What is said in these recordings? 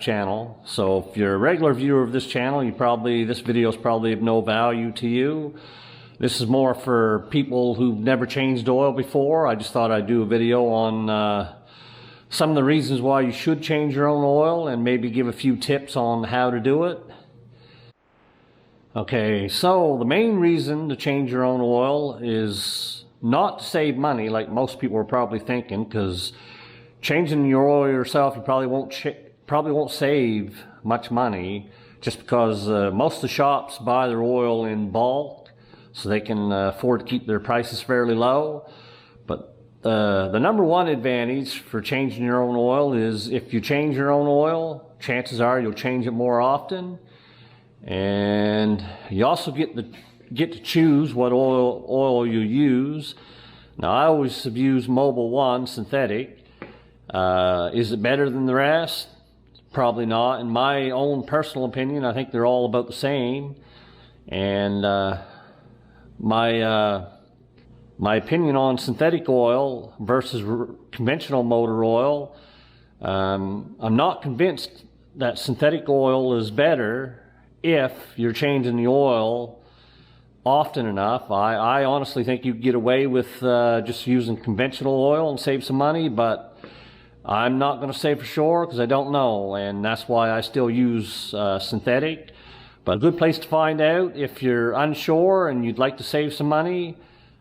channel. So if you're a regular viewer of this channel, this video is probably of no value to you. This is more for people who've never changed oil before. I just thought I'd do a video on some of the reasons why you should change your own oil and maybe give a few tips on how to do it. Okay, so the main reason to change your own oil is not to save money like most people are probably thinking, because changing your oil yourself, you probably won't save much money, just because most of the shops buy their oil in bulk so they can afford to keep their prices fairly low. But the number one advantage for changing your own oil is if you change your own oil, chances are you'll change it more often. And you also get to choose what oil you use. Now, I always have used Mobil 1 synthetic. Is it better than the rest? Probably not. In my own personal opinion, I think they're all about the same. And my opinion on synthetic oil versus conventional motor oil, I'm not convinced that synthetic oil is better if you're changing the oil often enough. I honestly think you get away with just using conventional oil and save some money, but I'm not going to say for sure because I don't know, and that's why I still use synthetic. But a good place to find out if you're unsure and you'd like to save some money,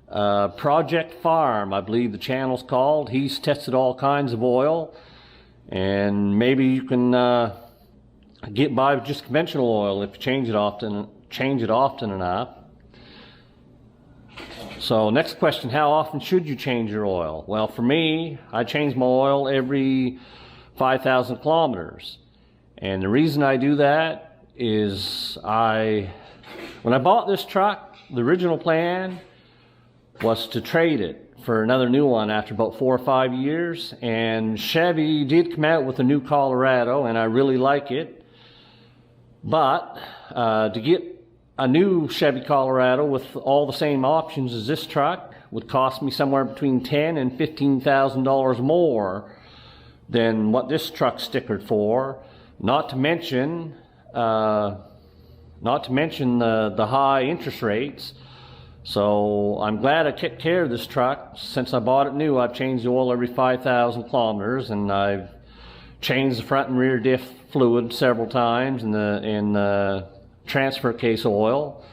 Project Farm, I believe the channel's called. He's tested all kinds of oil, and maybe you can get by with just conventional oil if you change it often enough. So next question, how often should you change your oil? Well, for me, I change my oil every 5,000 kilometers. And the reason I do that is when I bought this truck, the original plan was to trade it for another new one after about 4 or 5 years. And Chevy did come out with a new Colorado, and I really like it. But to get a new Chevy Colorado with all the same options as this truck would cost me somewhere between $10,000 and $15,000 more than what this truck's stickered for. Not to mention the high interest rates. So I'm glad I took care of this truck. Since I bought it new, I've changed the oil every 5,000 kilometers, and I've changed the front and rear diff fluid several times in the transfer case oil,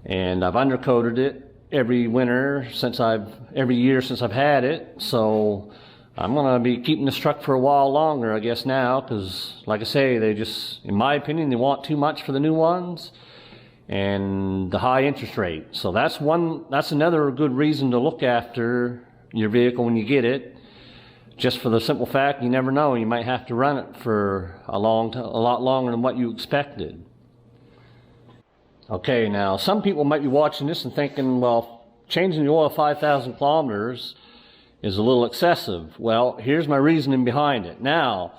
and I've undercoated it every year since I've had it. So I'm gonna be keeping this truck for a while longer, I guess, now, because like I say, they just, in my opinion, they want too much for the new ones and the high interest rate. So that's another good reason to look after your vehicle when you get it. Just for the simple fact, you never know, you might have to run it for a lot longer than what you expected. Okay, now some people might be watching this and thinking, well, changing the oil 5,000 kilometers is a little excessive. Well, here's my reasoning behind it. Now,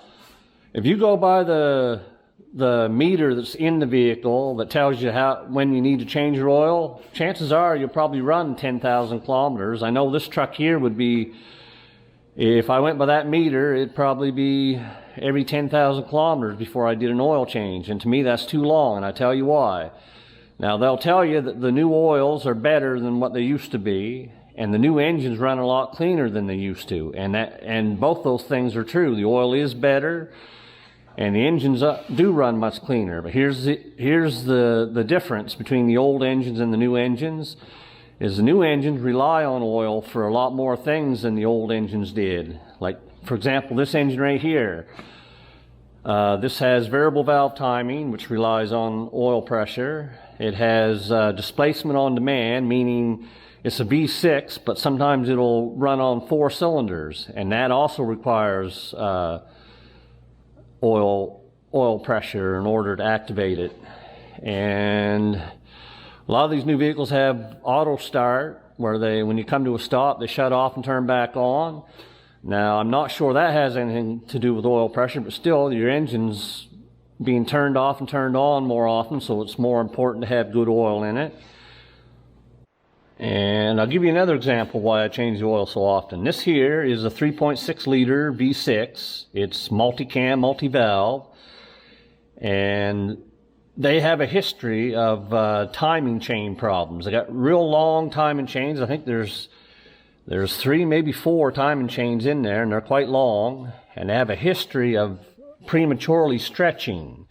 if you go by the meter that's in the vehicle that tells you when you need to change your oil, chances are you'll probably run 10,000 kilometers. I know this truck here would be, if I went by that meter, it'd probably be every 10,000 kilometers before I did an oil change. And to me, that's too long, and I tell you why. Now, they'll tell you that the new oils are better than what they used to be, and the new engines run a lot cleaner than they used to. And both those things are true. The oil is better, and the engines do run much cleaner. But here's the difference between the old engines and the new engines. Is the new engines rely on oil for a lot more things than the old engines did. Like, for example, this engine right here. This has variable valve timing, which relies on oil pressure. It has displacement on demand, meaning it's a V6, but sometimes it'll run on 4 cylinders, and that also requires oil pressure in order to activate it. And a lot of these new vehicles have auto start, where when you come to a stop, they shut off and turn back on. Now, I'm not sure that has anything to do with oil pressure, but still, your engine's being turned off and turned on more often, so it's more important to have good oil in it. And I'll give you another example why I change the oil so often. This here is a 3.6 liter V6. It's multi-cam, multi-valve. And they have a history of timing chain problems. They got real long timing chains. I think there's 3, maybe 4 timing chains in there, and they're quite long. And they have a history of prematurely stretching,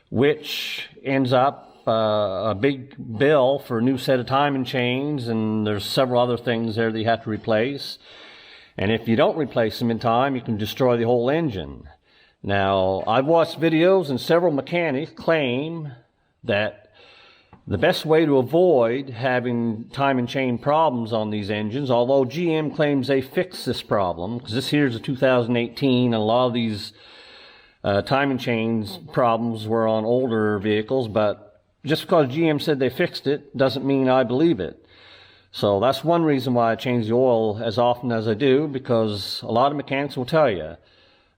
which ends up a big bill for a new set of timing chains, and there's several other things there that you have to replace. And if you don't replace them in time, you can destroy the whole engine. Now, I've watched videos and several mechanics claim that the best way to avoid having timing chain problems on these engines, although GM claims they fixed this problem, because this here's a 2018, and a lot of these timing chains problems were on older vehicles, but just because GM said they fixed it doesn't mean I believe it. So that's one reason why I change the oil as often as I do, because a lot of mechanics will tell you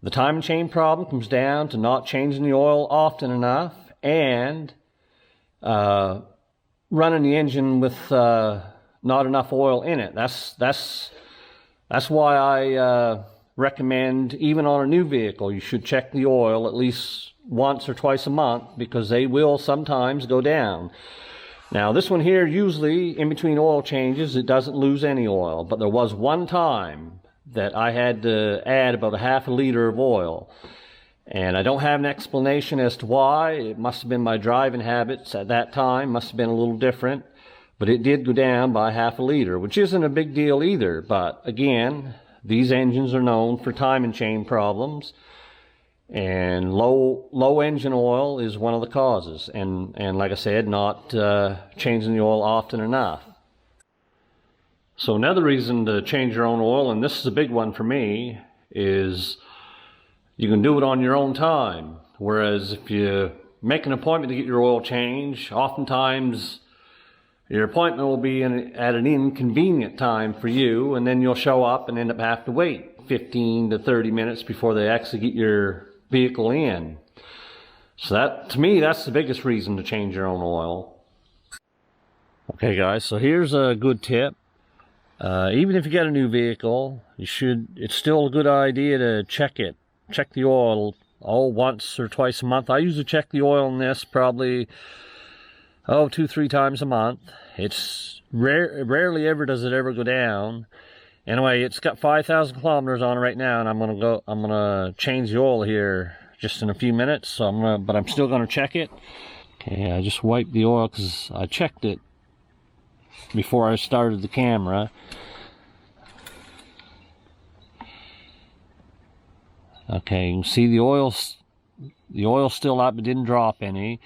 the timing chain problem comes down to not changing the oil often enough and running the engine with not enough oil in it. That's why I recommend, even on a new vehicle, you should check the oil at least once or twice a month, because they will sometimes go down. Now, this one here, usually in between oil changes, it doesn't lose any oil, but there was one time that I had to add about a half a liter of oil, and I don't have an explanation as to why. It must have been my driving habits at that time, must have been a little different, but it did go down by half a liter, which isn't a big deal either. But again, these engines are known for timing chain problems, and low engine oil is one of the causes, and like I said, not changing the oil often enough. So another reason to change your own oil, and this is a big one for me, is you can do it on your own time. Whereas if you make an appointment to get your oil changed, oftentimes your appointment will be at an inconvenient time for you, and then you'll show up and end up having to wait 15 to 30 minutes before they actually get your vehicle in. So that, to me, that's the biggest reason to change your own oil. Okay guys, so here's a good tip. Even if you get a new vehicle, it's still a good idea to check the oil once or twice a month. I usually check the oil in this probably 2-3 times a month. It's rarely ever does it ever go down. Anyway, it's got 5,000 kilometers on it right now, and I'm gonna change the oil here just in a few minutes. So but I'm still gonna check it. Okay, I just wiped the oil because I checked it before I started the camera. Okay, you can see the oil's still up, but didn't drop any.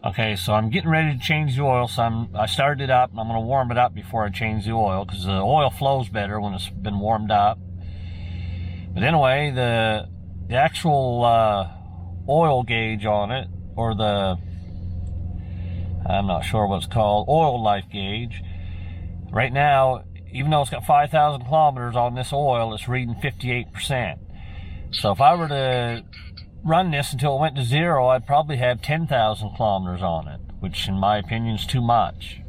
Okay, so I'm getting ready to change the oil, so I started it up, and I'm going to warm it up before I change the oil, because the oil flows better when it's been warmed up. But anyway, the actual oil gauge on it, or I'm not sure what it's called, oil life gauge, right now, even though it's got 5,000 kilometers on this oil, it's reading 58%. So if I were to run this until it went to 0, I'd probably have 10,000 kilometers on it, which in my opinion is too much.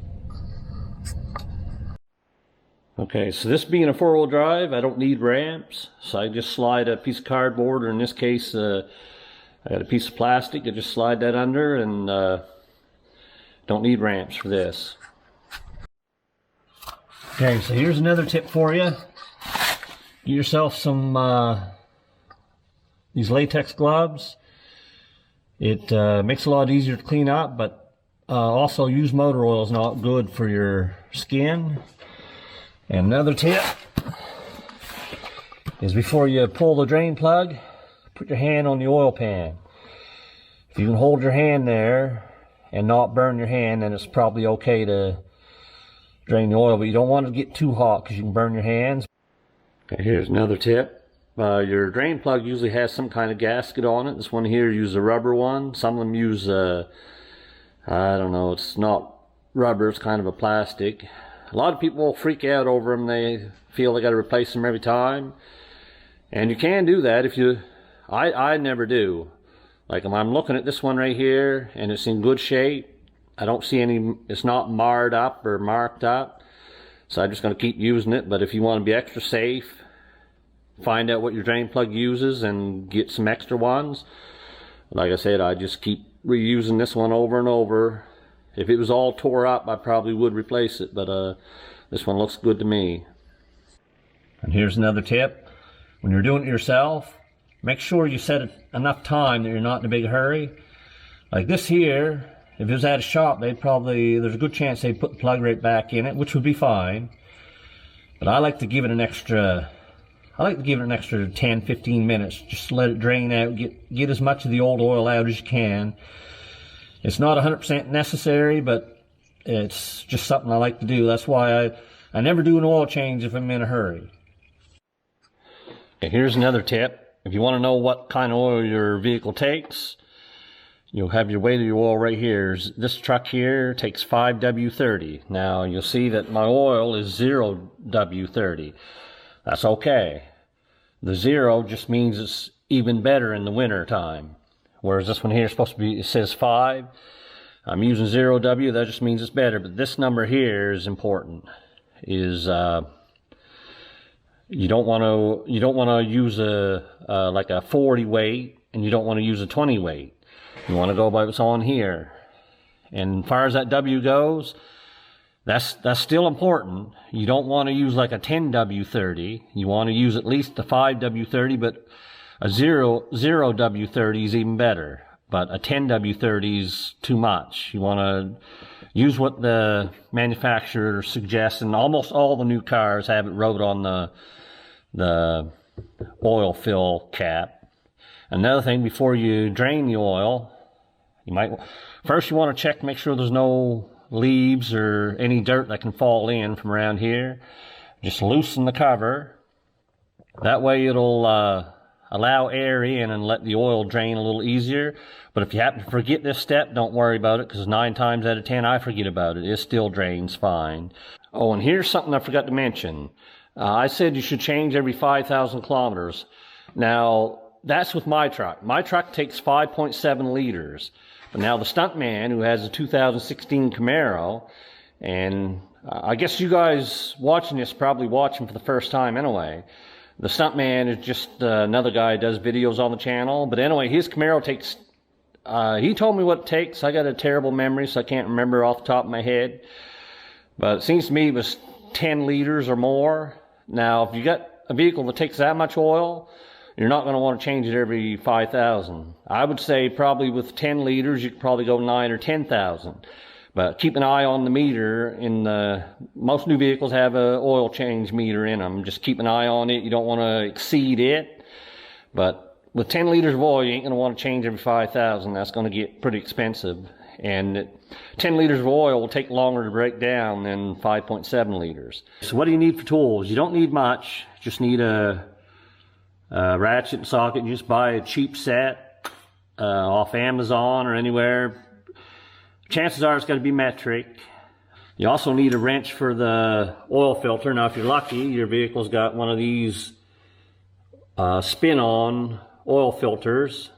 Okay, so this being a 4-wheel drive, I don't need ramps, so I just slide a piece of cardboard, or in this case, I got a piece of plastic. I just slide that under, and don't need ramps for this. Okay, so here's another tip for you. Get yourself some these latex gloves. It makes it a lot easier to clean up, but also used motor oil is not good for your skin. And another tip is, before you pull the drain plug, put your hand on the oil pan. If you can hold your hand there and not burn your hand, then it's probably okay to drain the oil, but you don't want it to get too hot because you can burn your hands. Okay, here's another tip. Your drain plug usually has some kind of gasket on it. This one here uses a rubber one. Some of them use I don't know, it's not rubber, it's kind of a plastic. A lot of people will freak out over them. They feel they got to replace them every time. And you can do that if you... I never do. Like, if I'm looking at this one right here and it's in good shape, I don't see any... It's not marred up or marked up. So I'm just going to keep using it. But if you want to be extra safe, find out what your drain plug uses and get some extra ones. Like I said, I just keep reusing this one over and over. If it was all tore up, I probably would replace it, but this one looks good to me. And here's another tip. When you're doing it yourself, make sure you set it enough time that you're not in a big hurry. Like this here, if it was at a shop, there's a good chance they'd put the plug right back in it, which would be fine. But I like to give it an extra 10, 15 minutes. Just let it drain out, get as much of the old oil out as you can. It's not 100% necessary, but it's just something I like to do. That's why I never do an oil change if I'm in a hurry. Okay, here's another tip. If you want to know what kind of oil your vehicle takes, you'll have your weight of your oil right here. This truck here takes 5W30. Now you'll see that my oil is 0W30. That's okay. The 0 just means it's even better in the winter time. Whereas this one here is supposed to be, it says 5. I'm using 0W, that just means it's better. But this number here is important. You don't want to use like a 40 weight, and you don't want to use a 20 weight. You want to go by what's on here. And as far as that W goes, that's still important. You don't want to use like a 10W30. You want to use at least a 5W30, but a 0W30 is even better. But a 10W30 is too much. You want to use what the manufacturer suggests, and almost all the new cars have it wrote on the oil fill cap. Another thing, before you drain the oil, first you want to check to make sure there's no leaves or any dirt that can fall in from around here. Just loosen the cover. That way it'll allow air in and let the oil drain a little easier. But if you happen to forget this step, don't worry about it, because 9 times out of 10 I forget about it. It still drains fine. Oh, and here's something I forgot to mention. I said you should change every 5,000 kilometers. Now, that's with my truck. My truck takes 5.7 liters. But now the stuntman, who has a 2016 Camaro, and I guess you guys watching this probably watching for the first time anyway. The stuntman is just another guy who does videos on the channel. But anyway, his Camaro takes, he told me what it takes. I got a terrible memory, so I can't remember off the top of my head. But it seems to me it was 10 liters or more. Now, if you got a vehicle that takes that much oil, you're not going to want to change it every 5,000. I would say probably with 10 liters, you could probably go 9 or 10,000. But keep an eye on the meter. Most new vehicles have a oil change meter in them. Just keep an eye on it. You don't want to exceed it. But with 10 liters of oil, you ain't going to want to change every 5,000. That's going to get pretty expensive. And 10 liters of oil will take longer to break down than 5.7 liters. So what do you need for tools? You don't need much. You just need a ratchet and socket. You just buy a cheap set off Amazon or anywhere. Chances are it's going to be metric. You also need a wrench for the oil filter. Now, if you're lucky, your vehicle's got one of these spin-on oil filters.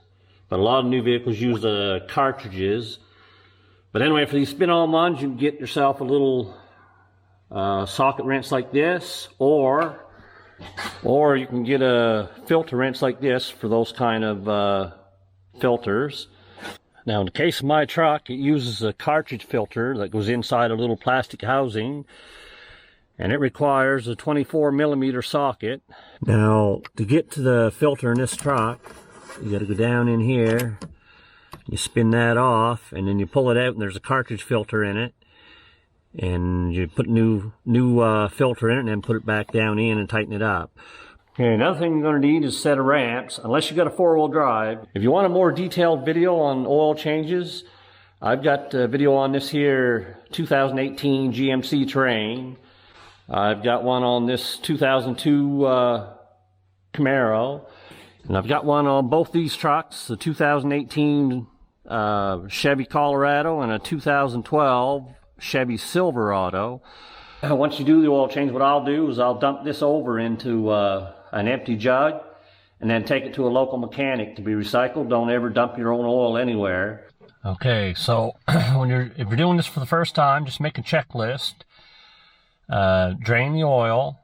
But a lot of new vehicles use the cartridges. But anyway, for these spin-on ones, you can get yourself a little socket wrench like this, or you can get a filter wrench like this for those kind of filters. Now, in the case of my truck, it uses a cartridge filter that goes inside a little plastic housing, and it requires a 24 millimeter socket. Now, to get to the filter in this truck, you got to go down in here, you spin that off, and then you pull it out, and there's a cartridge filter in it. And you put new filter in it, and then put it back down in and tighten it up. Okay, another thing you're going to need is a set of ramps, unless you got a 4-wheel drive. If you want a more detailed video on oil changes, I've got a video on this here 2018 GMC Terrain. I've got one on this 2002 Camaro. And I've got one on both these trucks, the 2018 Chevy Colorado and a 2012 Chevy Silverado. Once you do the oil change, what I'll do is I'll dump this over into an empty jug and then take it to a local mechanic to be recycled. Don't ever dump your own oil anywhere. Okay, so if you're doing this for the first time, just make a checklist. Drain the oil,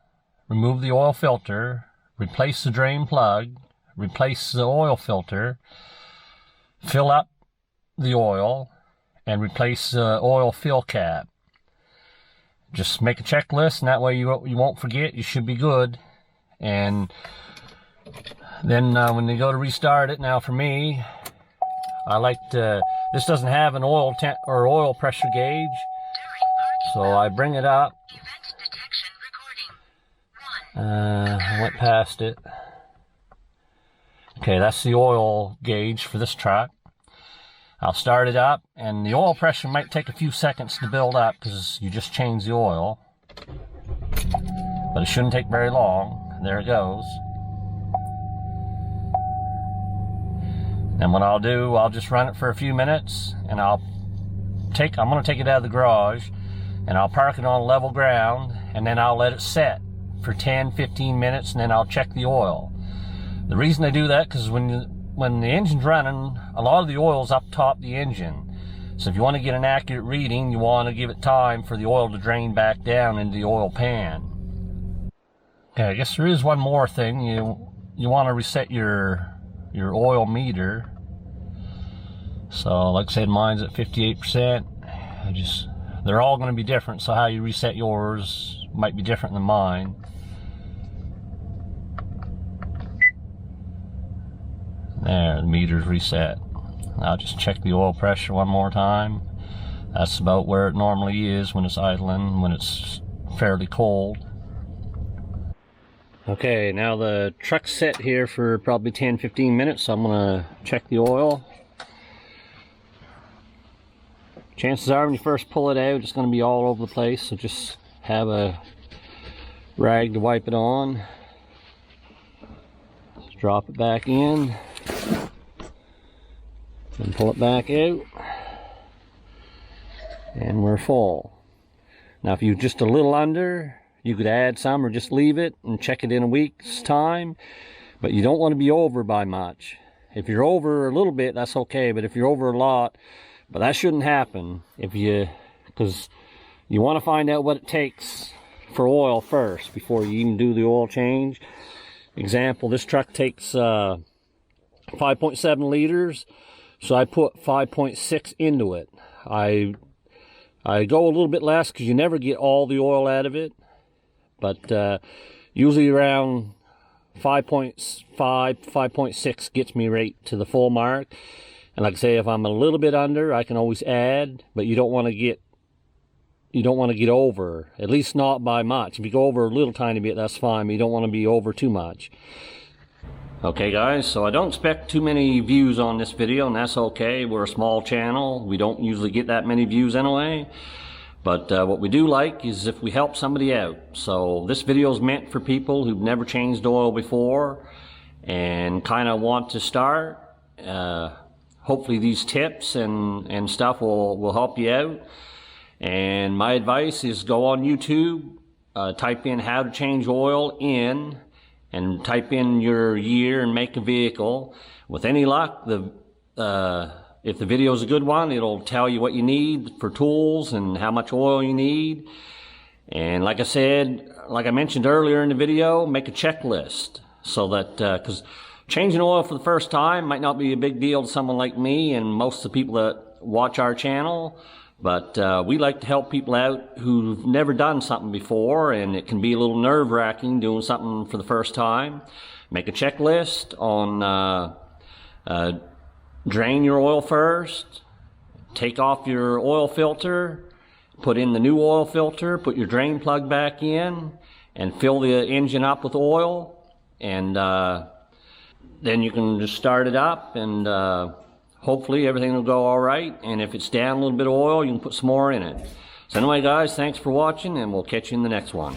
remove the oil filter, replace the drain plug, replace the oil filter, fill up the oil, and replace the oil fill cap. Just make a checklist, and that way you won't forget. You should be good. And then when you go to restart it, now for me, I like to, this doesn't have an oil pressure gauge, so I bring it up. I went past it. Okay, that's the oil gauge for this truck. I'll start it up, and the oil pressure might take a few seconds to build up because you just changed the oil, but it shouldn't take very long. There it goes. And what I'll do, I'll just run it for a few minutes, and I'm going to take it out of the garage, and I'll park it on level ground, and then I'll let it set for 10-15 minutes, and then I'll check the oil. The reason I do that, because when the engine's running, a lot of the oil's up top the engine. So if you want to get an accurate reading, you want to give it time for the oil to drain back down into the oil pan. Okay, I guess there is one more thing. You want to reset your oil meter. So like I said, mine's at 58%. They're all going to be different, so how you reset yours might be different than mine. There, the meter's reset. I'll just check the oil pressure one more time. That's about where it normally is when it's idling, when it's fairly cold. Okay, now the truck's set here for probably 10-15 minutes, so I'm going to check the oil. Chances are when you first pull it out, it's going to be all over the place, so just have a rag to wipe it on. Just drop it back in. And pull it back out, and we're full. Now if you're just a little under, you could add some or just leave it and check it in a week's time, but you don't want to be over by much. If you're over a little bit, that's okay, but if you're over a lot, but that shouldn't happen because you want to find out what it takes for oil first before you even do the oil change. Example, this truck takes 5.7 liters. So I put 5.6 into it. I go a little bit less because you never get all the oil out of it. But usually around 5.5, 5.6 gets me right to the full mark. And like I say, if I'm a little bit under, I can always add. But you don't want to get over, at least not by much. If you go over a little tiny bit, that's fine. But you don't want to be over too much. Okay guys, so I don't expect too many views on this video, and that's okay. We're a small channel. We don't usually get that many views anyway. But what we do like is if we help somebody out. So this video is meant for people who've never changed oil before and kind of want to start. Hopefully these tips and stuff will help you out. And my advice is go on YouTube, type in how to change oil and type in your year and make a vehicle. With any luck, if the video is a good one, it'll tell you what you need for tools and how much oil you need. And like I said, like I mentioned earlier in the video, make a checklist so that, because changing oil for the first time might not be a big deal to someone like me and most of the people that watch our channel. But we like to help people out who've never done something before, and it can be a little nerve-wracking doing something for the first time. Make a checklist on drain your oil first, take off your oil filter, put in the new oil filter, put your drain plug back in, and fill the engine up with oil. And then you can just start it up, and hopefully everything will go all right. And if it's down a little bit of oil, you can put some more in it. So anyway guys, thanks for watching, and we'll catch you in the next one.